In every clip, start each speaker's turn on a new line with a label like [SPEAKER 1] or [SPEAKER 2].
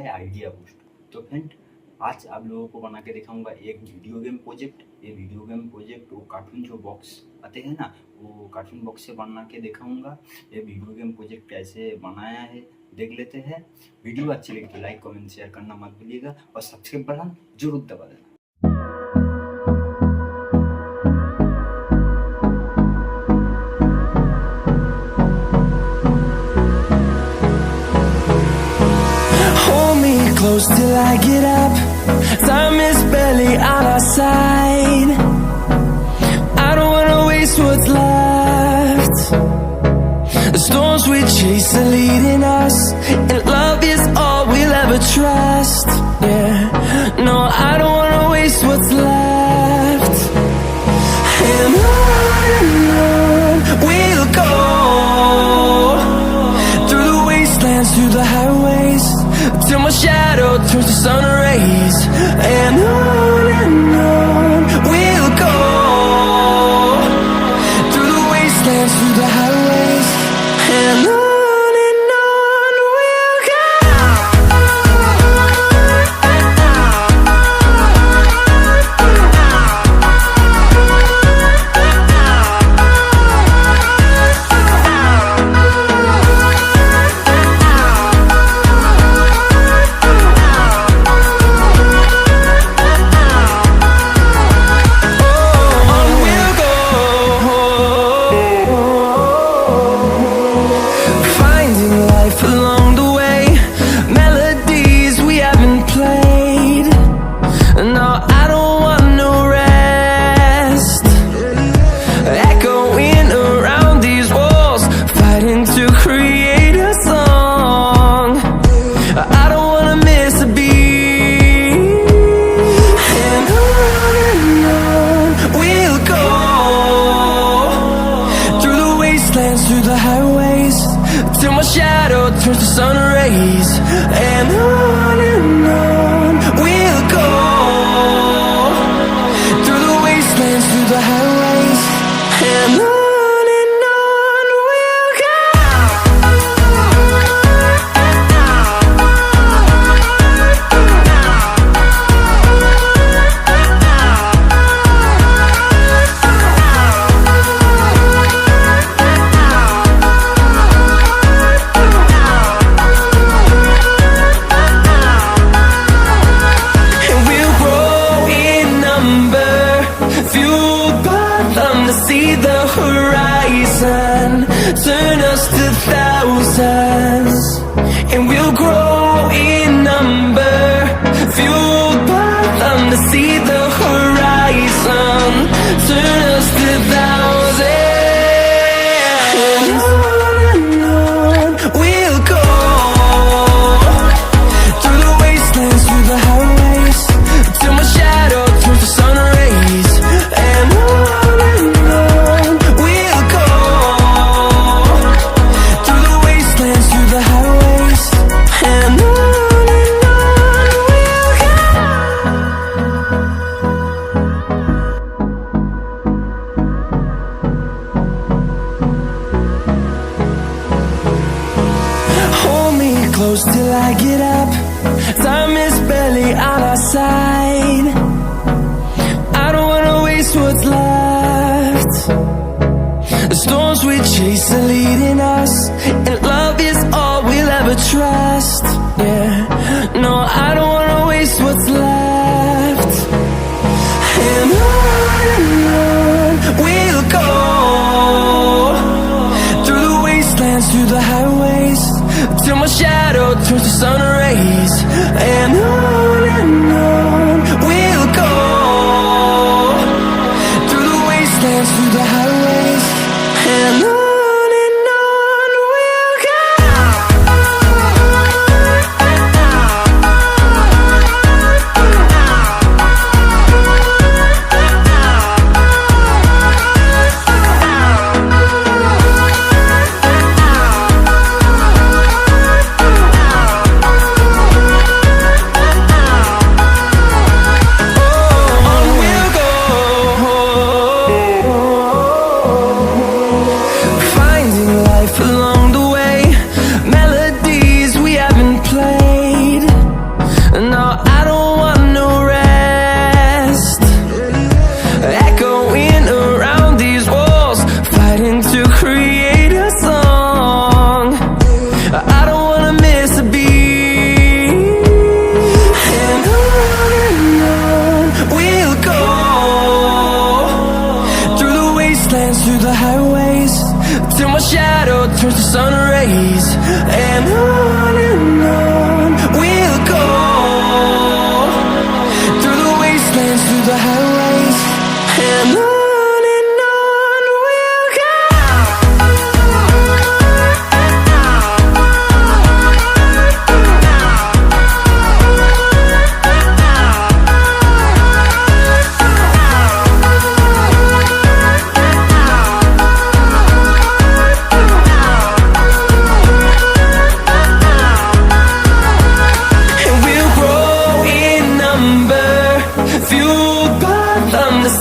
[SPEAKER 1] है idea boost. तो friend आज आप लोगों को बना के दिखाऊंगा एक वीडियो गेम प्रोजेक्ट। ये वीडियो गेम प्रोजेक्ट वो कार्टून जो बॉक्स आते हैं ना, वो कार्टून बॉक्स से बना के दिखाऊंगा। ये वीडियो गेम प्रोजेक्ट कैसे बनाया है देख लेते हैं। वीडियो अच्छी लगी तो लाइक कमेंट शेयर करना मत भूलिएगा और सब्सक्राइब बटन जरूर दबा देना।
[SPEAKER 2] Close till I get up. Time is barely on our side. I don't wanna waste what's left. The storms we chase are leading us, and love is all we'll ever trust. Yeah, no, I don't wanna waste what's left. And on we'll go, through the wastelands, through the highways, till my shadow turns to sun rays. And on we'll go, through the wastelands, through the highways. And on we'll go. Through the highways, till my shadow turns to sun rays. And on we'll go, through the wastelands, through the highways. And on we'll go. See the horizon, turn us to thousands, and we'll grow in number, fueled by them to see the horizon, turn us to thousands. And on we'll go, through the wastelands, through the highways, till my shadow turns to sun rays. And close till I get up. Time is barely on our side. I don't wanna waste what's left. The storms we chase are leading us, and love is all we'll ever trust. Yeah, no, I don't wanna waste what's left. And on we'll go, through the wastelands, through the highways, till my shadow turns to sun rays. And on we'll go, through the wastelands, through the highways. And on till my shadow turns to sun rays. And on we'll go, through the wastelands, through the highways, and on we'll go.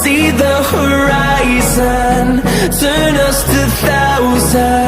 [SPEAKER 2] See the horizon, turn us to thousands.